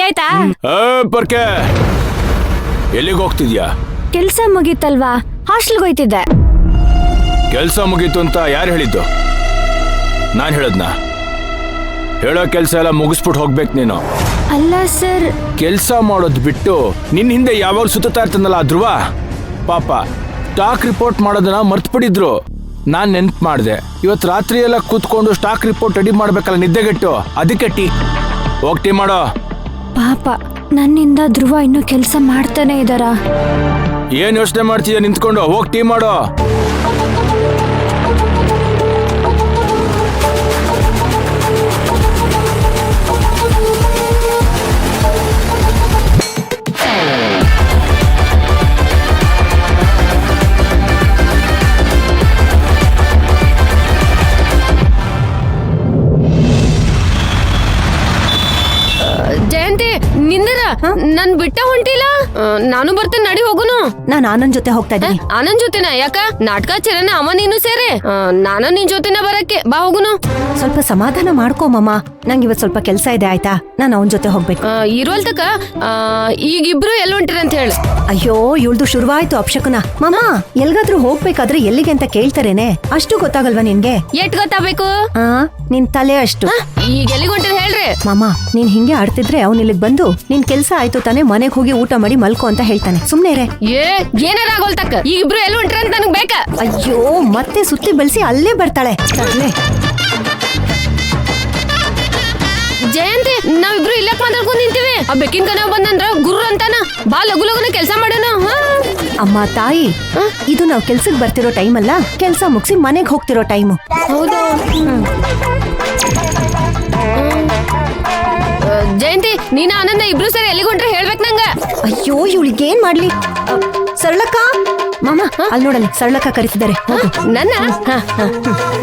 ಆಯ್ತಾ? ಪರ್ಕೆ ಎಲ್ಲಿಗೆ ಹೋಗ್ತಿದ್ಯಾ? ಕೆಲ್ಸ ಮುಗೀತಲ್ವಾ, ಹಾಸ್ಟೆಲ್ಗೆ ಹೋಯ್ತಿದ್ದೆ. ಕೆಲ್ಸ ಮುಗೀತು ಅಂತ ಯಾರು ಹೇಳಿದ್ದು? ನಾನ್ ಹೇಳದ್ನ? ಹೇಳೋ ಕೆಲ್ಸ ಎಲ್ಲ ಮುಗಿಸ್ಬಿಟ್ಟು ಹೋಗ್ಬೇಕು ನೀನು. ಅಲ್ಲ ಸರ್, ಕೆಲ್ಸ ಮಾಡೋದ್ ಬಿಟ್ಟು ನಿನ್ ಹಿಂದೆ ಯಾವಾಗ ಸುತ್ತಾ ಇರ್ತಾನಲ್ಲ ಧ್ರುವ ಪಾಪ ಸ್ಟಾಕ್ ರಿಪೋರ್ಟ್ ಮಾಡೋದನ್ನ ಮರ್ತ್ಬಿಟ್ಟಿದ್ರು. ನಾನ್ ನೆನ್ಪು ಮಾಡ್ದೆ, ಇವತ್ ರಾತ್ರಿ ಎಲ್ಲ ಕೂತ್ಕೊಂಡು ಸ್ಟಾಕ್ ರಿಪೋರ್ಟ್ ರೆಡಿ ಮಾಡ್ಬೇಕಲ್ಲ ನಿದ್ದೆಗೆಟ್ಟು, ಅದಕ್ಕೆ ಟೀ ಹೋಗ್ ಟೀ ಮಾಡೋ. ಪಾಪ ನನ್ನಿಂದ ಧ್ರುವ ಇನ್ನೂ ಕೆಲ್ಸ ಮಾಡ್ತಾನೆ ಇದಾರ. ಏನ್ ಯೋಚನೆ ಮಾಡ್ತೀಯ ನಿಂತ್ಕೊಂಡು? ಹೋಗ್ ಟೀ ಮಾಡೋ. ಜಯಂತಿ ನಿಂದಿರ, ನನ್ ಬಿಟ್ಟ ಹೊಂಟಿಲ್ಲ. ನಾನು ಬರ್ತೇನೆ, ನಡಿ ಹೋಗುನು. ನಾನ್ ಆನಂದ್ ಜೊತೆ ಹೋಗ್ತಾ ಇದ್ದೀನಿ. ಆನಂದ್ ಜೊತೆನ? ಯಾಕ? ನಾಟಕ ಚರಣ ಅಮ್ಮ ನೀನು ಸೇರೆ. ನಾನು ನಿನ್ ಜೊತೆನ ಬರಕ್ಕೆ ಬಾ, ಹೋಗುನು. ಸ್ವಲ್ಪ ಸಮಾಧಾನ ಮಾಡ್ಕೋ ಮಮ್ಮ, ನಂಗೆ ಇವತ್ ಸ್ವಲ್ಪ ಕೆಲ್ಸ ಇದೆ ಆಯ್ತಾ, ನಾನು ಅವನ್ ಜೊತೆ ಹೋಗ್ಬೇಕು. ಇರೋಲ್ತಕ ಈಗ ಇಬ್ರು ಎಲ್ಲಿ ಹೊಂಟಿರ ಅಂತ ಹೇಳು. ಅಯ್ಯೋ ಇವ್ಳ್ದು ಶುರುವಾಯ್ತು ಅಪ್ಶಕುನ. ಮಮ್ಮ ಎಲ್ಗಾದ್ರೂ ಹೋಗ್ಬೇಕಾದ್ರೆ ಎಲ್ಲಿಗೆ ಅಂತ ಕೇಳ್ತಾರೇನೆ, ಅಷ್ಟು ಗೊತ್ತಾಗಲ್ವಾ ನಿನ್ಗೆ? ಎಷ್ಟ್ ಗೊತ್ತಾಗ್ಬೇಕು? ನಿನ್ ತಲೆ ಅಷ್ಟು. ಈಗ ಎಲ್ಲಿಗೆ ಹೊಂಟಿರ ಹೇಳ್ರಿ. ಮಮ್ಮ ನೀನ್ ಹಿಂಗೆ ಆಡ್ತಿದ್ರೆ ಅವ್ನ್ ಇಲ್ಲಿಗ್ ಬಂದು ನಿನ್ ಕೆಲ್ಸ ಆಯ್ತು ತಾನೆ, ಮನೆಗ್ ಹೋಗಿ ಊಟ ಮಾಡಿ ಮಲ್ಕೋ ಅಂತ ಹೇಳ್ತಾನೆ. ಸುಮ್ನೆ ರೇ. ಏನಾರ ಆಗೋಲ್ತಕ್ಕ, ಈಗ ಇಬ್ರು ಎಲ್ಲಿ ಹೊಂಟ್ರ ಅಂತ ನನಗ್ ಬೇಕ. ಅಯ್ಯೋ ಮತ್ತೆ ಸುತ್ತಿ ಬೆಳೆಸಿ ಅಲ್ಲೇ ಬರ್ತಾಳೆ. ಜಯಂತಿ, ನಾವಿಬ್ರು ಇಲ್ಲಕ್ ಮಾತಾಡ್ಕೊಂಡ್ ನಿಂತೀವಿ. ಆ ಬೆಕ್ಕಿನ ಕನ ಬಂದಂದ್ರ ಗುರು ಅಂತಾನ, ಬಾ ಲಗು ಲಗುನ ಕೆಲ್ಸ ಮಾಡೋಣ. ಅಮ್ಮ ತಾಯಿ, ಇದು ನಾವ್ ಕೆಲ್ಸಕ್ ಬರ್ತಿರೋ ಟೈಮ್ ಅಲ್ಲ, ಕೆಲ್ಸ ಮುಗಿಸಿ ಮನೆಗ್ ಹೋಗ್ತಿರೋ ಟೈಮು. ಹೌದಾ? ಜಯಂತಿ, ನೀನ ಆನಂದ ಇಬ್ರು ಸರಿ ಎಲ್ಲಿಗೆ ಹೊಂಟ್ರೆ ಹೇಳ್ಬೇಕು ನಂಗ. ಅಯ್ಯೋ ಇವಳಿಗೆ ಏನ್ ಮಾಡ್ಲಿ? ಸರಳಕ್ಕ ಮಾಮ ಅಲ್ಲಿ ನೋಡಲ್ಲಿ ಸರಳಕ್ಕ ಕರೀತಿದ್ದಾರೆ. ನನ್ನ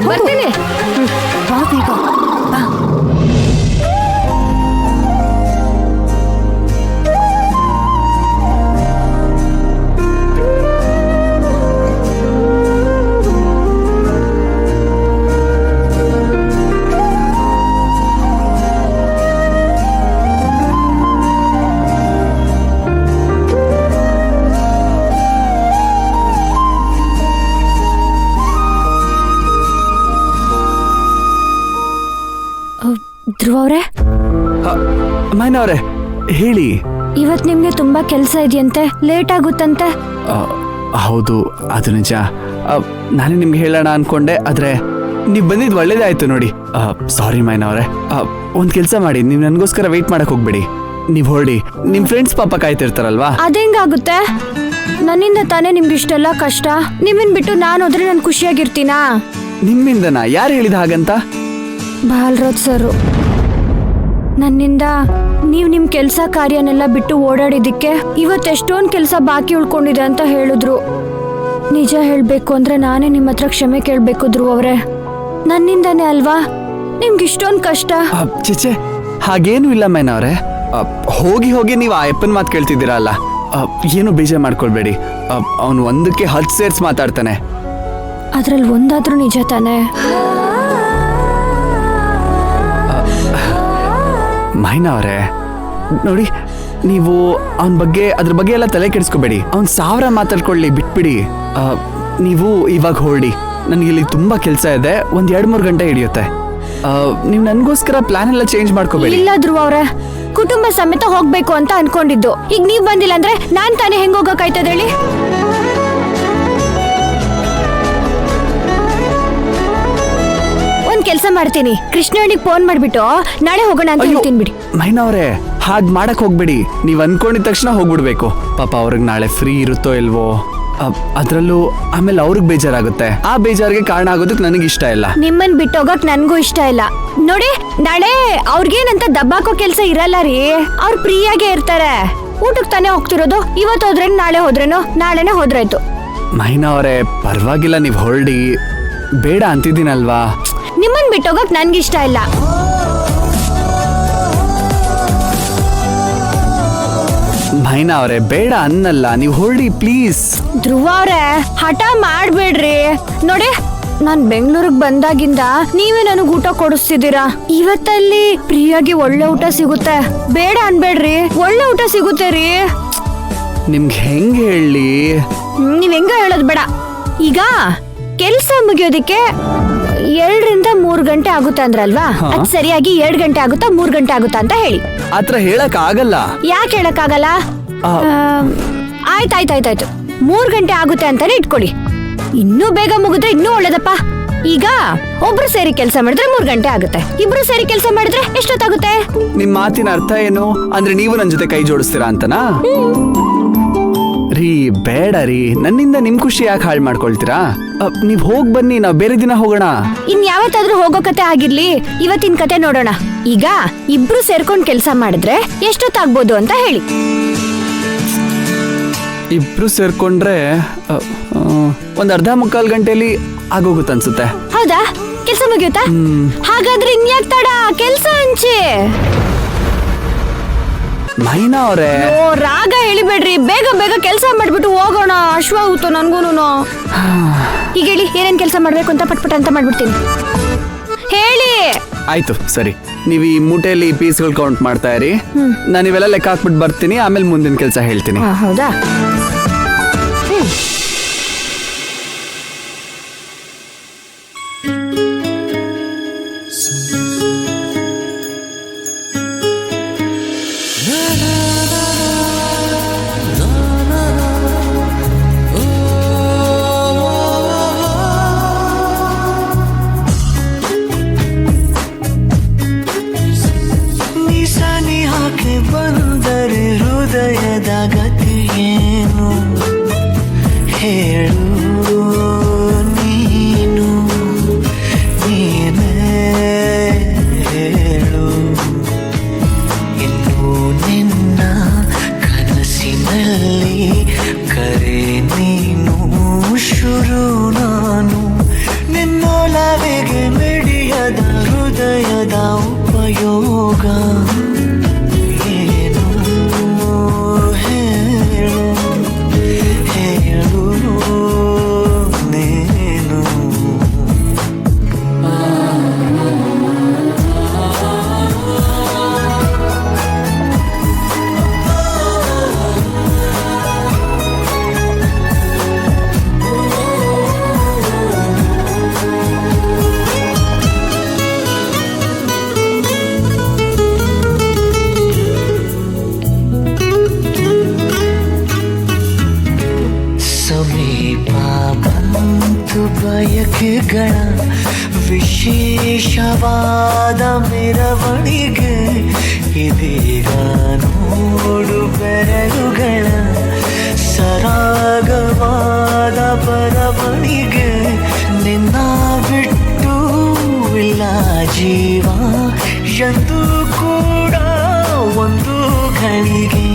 ಬರ್ತೀನಿ. ಬಾ ಬೇಗ ಬಾ. ಧ್ರುವ ಅವ್ರೆ, ಮೈನವ್ರೆ ಹೇಳಿ. ಇವತ್ ನಿಮ್ಗೆ ತುಂಬಾ ಕೆಲ್ಸ ಇದೆಯಂತೆ, ಲೇಟ್ ಆಗುತ್ತಂತೆ. ಹೌದು, ಅದು ನಿಜ. ನಾನೇ ನಿಮ್ಗೆ ಹೇಳೋಣ ಅನ್ಕೊಂಡೆ, ಆದ್ರೆ ನೀವ್ ಬಂದಿದ್ ಒಳ್ಳೇದಾಯ್ತು ನೋಡಿ. ಸಾರಿ ಮೈನವ್ರೆ. ಒಂದ್ ಕೆಲ್ಸ ಮಾಡಿ, ನೀವ್ ನನ್ಗೋಸ್ಕರ ವೆಯ್ಟ್ ಮಾಡಕ್ ಹೋಗ್ಬೇಡಿ. ನೀವ್ ಹೊರಡಿ, ನಿಮ್ ಫ್ರೆಂಡ್ಸ್ ಪಾಪ ಕಾಯ್ತಿರ್ತಾರಲ್ವಾ. ಅದೇಂಗಾಗುತ್ತೆ? ನನ್ನಿಂದ ತಾನೇ ನಿಮ್ಗೆ ಇಷ್ಟೆಲ್ಲ ಕಷ್ಟ. ನಿಮ್ಮನ್ ಬಿಟ್ಟು ನಾನು ಹೋದ್ರೆ ನಾನು ಖುಷಿಯಾಗಿರ್ತೀನಾ? ನಿಮ್ಮಿಂದನಾ? ಯಾರು ಹೇಳಿದ ಹಾಗಂತ? ಬಾಲ್ರಾಜ್ ಸರ್ ನನ್ನಿಂದ ನೀವ್ ನಿಮ್ ಕೆಲ್ಸ ಕಾರ್ಯನೆಲ್ಲ ಬಿಟ್ಟು ಓಡಾಡಿದಿಕ್ಕೆ ಇವತ್ತು ಎಷ್ಟೊಂದ್ ಕೆಲ್ಸ ಬಾಕಿ ಉಳ್ಕೊಂಡಿದೆ ಅಂತ ಹೇಳಿದ್ರು. ನಿಜ ಹೇಳ್ಬೇಕು ಅಂದ್ರೆ ನಾನೇ ನಿಮ್ಮ ಹತ್ರ ಕ್ಷಮೆ ಕೇಳ್ಬೇಕು ಧ್ರುವ ಅವ್ರೆ. ನನ್ನಿಂದಾನೇ ಅಲ್ವಾ ನಿಮ್ಗೆ ಇಷ್ಟೊಂದ್ ಕಷ್ಟ? ಚೇಚೆ, ಹಾಗೇನು ಇಲ್ಲ ಮೈನವ್ರೆ. ಹೋಗಿ ಹೋಗಿ ನೀವು ಆ ಅಪ್ಪನ್ ಮಾತು ಕೇಳ್ತಿದ್ದೀರಾ ಅಲ್ಲ, ಏನು ಬೇಜಾರ್ ಮಾಡ್ಕೊಳ್ಬೇಡಿ. ಅವನು ಒಂದಕ್ಕೆ 10 ಸೇರ್ಸ್ ಮಾತಾಡ್ತಾನೆ. ಅದ್ರಲ್ಲಿ ಒಂದಾದ್ರೂ ನಿಜ ತಾನೆ? ಮೈನಾ ಅವರೇ ನೋಡಿ, ನೀವು ಅವನ ಬಗ್ಗೆ ಅದ್ರ ಬಗ್ಗೆ ಎಲ್ಲ ತಲೆ ಕೆಡಿಸ್ಕೋಬೇಡಿ. ಅವ್ನು 1000 ಮಾತಾಡ್ಕೊಳ್ಳಿ, ಬಿಟ್ಬಿಡಿ. ನೀವು ಇವಾಗ ಹೊರಡಿ, ನನಗೆ ಇಲ್ಲಿ ತುಂಬಾ ಕೆಲಸ ಇದೆ. 1-2-3 ಗಂಟೆ ಹಿಡಿಯುತ್ತೆ. ನೀವು ನನಗೋಸ್ಕರ ಪ್ಲಾನ್ ಎಲ್ಲ ಚೇಂಜ್ ಮಾಡ್ಕೋಬೇಡಿ. ಇಲ್ಲ ಧ್ರುವ ಅವ್ರೆ, ಕುಟುಂಬ ಸಮೇತ ಹೋಗ್ಬೇಕು ಅಂತ ಅನ್ಕೊಂಡಿದ್ದು. ಈಗ ನೀವ್ ಬಂದಿಲ್ಲ ಅಂದ್ರೆ ನಾನ್ ತಾನೇ ಹೆಂಗ್ ಹೋಗಕ್ಕಾಯ್ತದ ಹೇಳಿ? ಕೆಲಸ ಮಾಡ್ತೀನಿ, ಕೃಷ್ಣನಿಗೆ ಫೋನ್ ಮಾಡ್ಬಿಟ್ಟು ನಾಳೆ ಹೋಗೋಣ ಅಂತ ಹೇಳ್ತೀನಿ ಬಿಡಿ. ಮೈನಾ ಅವರೇ, ಹಾಗೆ ಮಾಡಕ್ ಹೋಗ್ಬೇಡಿ. ನೀವ್ ಅನ್ಕೊಂಡಿದ ತಕ್ಷಣ ಹೋಗ್ಬಿಡ್ಬೇಕು. ಪಾಪ ಅವ್ರಿಗೆ ನಾಳೆ ಫ್ರೀ ಇರುತ್ತೋ ಇಲ್ವೋ, ಅದ್ರಲ್ಲೂ ಆಮೇಲೆ ಅವ್ರಿಗೆ ಬೇಜಾರಾಗುತ್ತೆ. ಆ ಬೇಜಾರಿಗೆ ಕಾರಣ ಆಗೋದಕ್ಕೆ ನನಗೆ ಇಷ್ಟ ಇಲ್ಲ. ನಿಮ್ಮನ್ ಬಿಟ್ಟು ಹೋಗಕ್ ನನ್ಗೂ ಇಷ್ಟ ಇಲ್ಲ. ನೋಡಿ, ನಾಳೆ ಅವ್ರಿಗೇನಂತ ದಬ್ಬಾಕೋ ಕೆಲ್ಸ ಇರಲ್ಲ ರೀ. ಅವ್ರು ಫ್ರೀಯಾಗೆ ಇರ್ತಾರೆ. ಊಟಕ್ಕೆ ತಾನೇ ಹೋಗ್ತಿರೋದು. ಇವತ್ತು ಹೋದ್ರೇನು, ನಾಳೆ ಹೋದ್ರೇನು, ನಾಳೆನೆ ಹೋದ್ರಾಯ್ತು. ಮೈನಾ ಅವರೇ ಪರವಾಗಿಲ್ಲ, ನೀವ್ ಹೊರಡಿ. ಬೇಡ ಅಂತಿದ್ದೀನಲ್ವಾ. ನಿಮ್ಮನ್ ಬಿಟ್ಟೋಗಕ್ ನನ್ಗಿಷ್ಟ ಇಲ್ಲ. ಮೈನಾ ಅವರೇ ಬೇಡ ಅನ್ನಲ್ಲ, ನೀವು ಹೊರಡಿ ಪ್ಲೀಸ್. ಧ್ರುವ ಅವ್ರೆ ಹಠ ಮಾಡ್ಬೇಡ್ರಿ. ನೋಡಿ, ನಾನ್ ಬೆಂಗಳೂರಿಗೆ ಬಂದಾಗಿಂದ ನೀವೇ ನನಗ್ ಊಟ ಕೊಡಿಸ್ತಿದ್ದೀರಾ. ಇವತ್ತಲ್ಲಿ ಫ್ರೀಯಾಗಿ ಒಳ್ಳೆ ಊಟ ಸಿಗುತ್ತೆ. ಬೇಡ ಅನ್ಬೇಡ್ರಿ, ಒಳ್ಳೆ ಊಟ ಸಿಗುತ್ತೆ ರೀ. ನಿಮ್ಗೆ ಹೆಂಗ್ ಹೇಳಿ? ನೀವ್ ಹೆಂಗ ಹೇಳೋದ್ ಬೇಡ. ಈಗ ಕೆಲ್ಸ ಮುಗಿಯೋದಿಕ್ಕೆ 2-3 ಗಂಟೆ ಆಗುತ್ತೆ ಅಂದ್ರಲ್ವಾ, ಅದ್ ಸರಿಯಾಗಿ 2 ಗಂಟೆ ಆಗುತ್ತಾ 3 ಗಂಟೆ ಆಗುತ್ತಾ ಅಂತ ಹೇಳಿ. ಆತರ ಹೇಳಕ್ ಆಗಲ್ಲ. ಯಾಕೆ ಹೇಳಕ್ಕಾಗಲ್ಲ? ಆಯ್ತಾಯ್ತಾಯ್ತಾಯ್ತು, 3 ಗಂಟೆ ಆಗುತ್ತೆ ಅಂತಾನೆ ಇಟ್ಕೊಳ್ಳಿ. ಇನ್ನೂ ಬೇಗ ಮುಗಿದ್ರೆ ಇನ್ನೂ ಒಳ್ಳೇದಪ್ಪ. ಈಗ ಒಬ್ರು ಸೇರಿ ಕೆಲಸ ಮಾಡಿದ್ರೆ 3 ಗಂಟೆ ಆಗುತ್ತೆ, ಇಬ್ರು ಸೇರಿ ಕೆಲಸ ಮಾಡಿದ್ರೆ ಎಷ್ಟೊತ್ತಾಗುತ್ತೆ? ನಿಮ್ ಮಾತಿನ ಅರ್ಥ ಏನು ಅಂದ್ರೆ ನೀವು ನನ್ ಜೊತೆ ಕೈ ಜೋಡಿಸ್ತೀರಾ ಅಂತನಾ? ರೀ ಬೇಡ ರೀ, ನನ್ನಿಂದ ನಿಮ್ ಖುಷಿ ಯಾಕೆ ಹಾಳು ಮಾಡ್ಕೊಳ್ತೀರಾ? ನೀವ್ ಹೋಗ್ ಬನ್ನಿ, ನಾವ್ ಬೇರೆ ದಿನ ಹೋಗೋಣ. ಇನ್ ಯಾವತ್ತಾದ್ರೂ ಹೋಗೋ ಕತೆ ಆಗಿರ್ಲಿ, ಇವತ್ತಿನ ಕತೆ ನೋಡೋಣ. ಈಗ ಇಬ್ರು ಸೇರ್ಕೊಂಡ್ ಕೆಲಸ ಮಾಡಿದ್ರೆ ಎಷ್ಟೊತ್ತಾಗ್ಬೋದು ಅಂತ ಹೇಳಿ. ಇಬ್ರು ಸೇರ್ಕೊಂಡ್ರೆ ಒಂದ್ 1/2-3 ಗಂಟೆಲಿ ಆಗೋಗುತ್ತೆ ಅನ್ಸುತ್ತೆ. ಹೌದಾ? ಕೆಲ್ಸ ಮುಗಿಯುತ್ತಾ? ಹಾಗಾದ್ರೆ ಇನ್ಯಾಕ್ ತಡ, ಕೆಲ್ಸ ಹಂಚಿ. ಮೈನಾ ಅವ್ರೆ, ಓ ರಾಗ ಎಳಿಬೇಡ್ರಿ, ಬೇಗ ಬೇಗ ಕೆಲ್ಸ ಮಾಡ್ಬಿಟ್ಟು ಹೋಗೋಣ. ಅಶ್ವ ಆಗುತ್ತೋ ನನ್ಗೂನು. ಈಗ ಹೇಳಿ, ಏನೇನ್ ಕೆಲ್ಸ ಮಾಡ್ಬೇಕು ಅಂತ ಪಟ್ಪಟ ಅಂತ ಮಾಡ್ಬಿಡ್ತೀನಿ. ಹೇಳಿ. ಆಯ್ತು ಸರಿ, ನೀವ್ ಈ ಮೂಟೆಯಲ್ಲಿ ಪೀಸ್ಗಳು ಕೌಂಟ್ ಮಾಡ್ತಾ ಇರಿ. ನಾನು ಇವೆಲ್ಲ ಲೆಕ್ಕ ಹಾಕ್ಬಿಟ್ಟು ಬರ್ತೀನಿ, ಆಮೇಲೆ ಮುಂದಿನ ಕೆಲಸ ಹೇಳ್ತೀನಿ. ಹೌದಾ? ಬಂದರೆ ಹೃದಯದ ಗತಿಯೇನು ಹೇಳು, ನೀನು ನೀನೇ ಹೇಳು. ಇನ್ನು ನಿನ್ನ ಕನಸಿನಲ್ಲಿ ಕರೆ ನೀನು, ಶುರು ನಾನು. ನಿನ್ನೊಲವಿಗೆ ಮಿಡಿಯದ ಹೃದಯದ ಉಪಯೋಗ ಬಯಕೆಗಳ ವಿಶೇಷವಾದ ಮೆರವಣಿಗೆ ಇದೀಗ ನೋಡು, ಬೆರಳುಗಳ ಸರಾಗವಾದ ಬರವಣಿಗೆ. ನಿನ್ನ ಬಿಟ್ಟು ಇಲ್ಲ ಜೀವ ಎಂದು ಕೂಡ ಒಂದು ಗಳಿಗೆ.